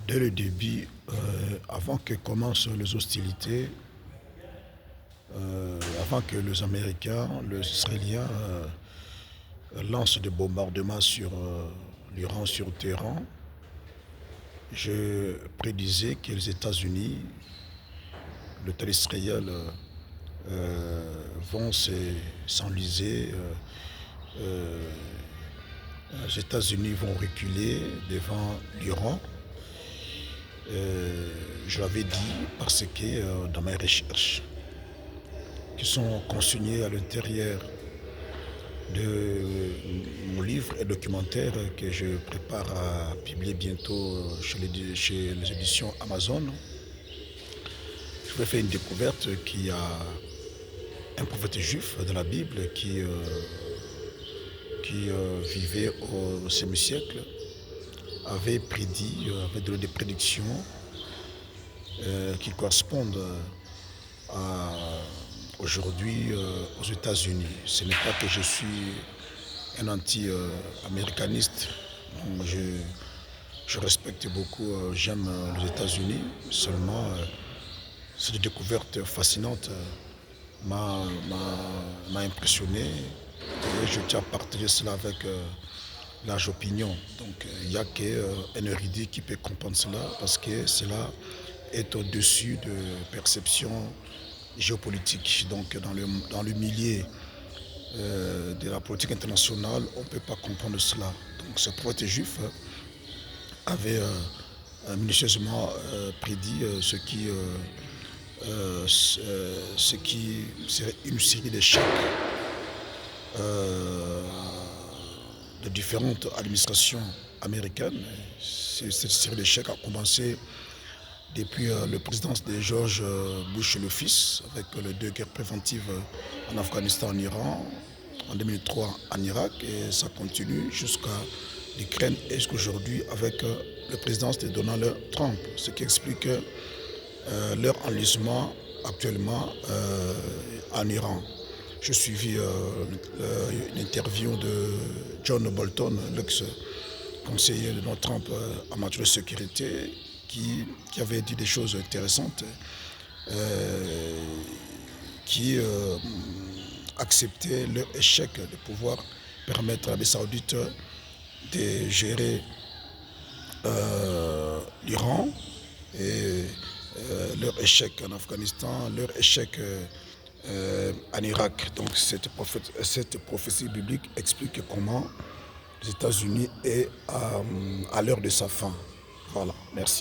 Dès le début, avant que commencent les hostilités, avant que les Américains, les Israéliens lancent des bombardements sur l'Iran, sur Téhéran, je prédisais que les États-Unis, l'État d'Israël, vont s'enliser. Les États-Unis vont reculer devant l'Iran. Je l'avais dit parce que dans mes recherches, qui sont consignées à l'intérieur de mon livre et documentaire que je prépare à publier bientôt chez les éditions Amazon, je vais faire une découverte qu'il y a un prophète juif de la Bible qui vivait au 6e siècle, avait prédit, avait donné des prédictions qui correspondent aujourd'hui aux États-Unis. Ce n'est pas que je suis un anti-américaniste. Je respecte beaucoup, j'aime les États-Unis. Seulement, cette découverte fascinante m'a impressionné et je tiens à partager cela avec large opinion. Donc il n'y a qu'un érudit qui peut comprendre cela parce que cela est au-dessus de perceptions géopolitiques. Donc dans le milieu de la politique internationale, on ne peut pas comprendre cela. Donc ce prophète juif avait minutieusement prédit ce qui serait une série d'échecs de différentes administrations américaines. Cette série d'échecs a commencé depuis la présidence de George Bush le fils, avec les 2 guerres préventives en Afghanistan, en Iran, en 2003 en Irak, et ça continue jusqu'à l'Ukraine et jusqu'aujourd'hui avec la présidence de Donald Trump, ce qui explique leur enlisement actuellement en Iran. J'ai suivi une interview de John Bolton, l'ex-conseiller de Donald Trump en matière de sécurité, qui avait dit des choses intéressantes, qui acceptait leur échec de pouvoir permettre à l'Arabie Saoudite de gérer l'Iran et leur échec en Afghanistan, leur échec en Irak. Donc cette prophétie biblique explique comment les États-Unis est à l'heure de sa fin. Voilà, merci.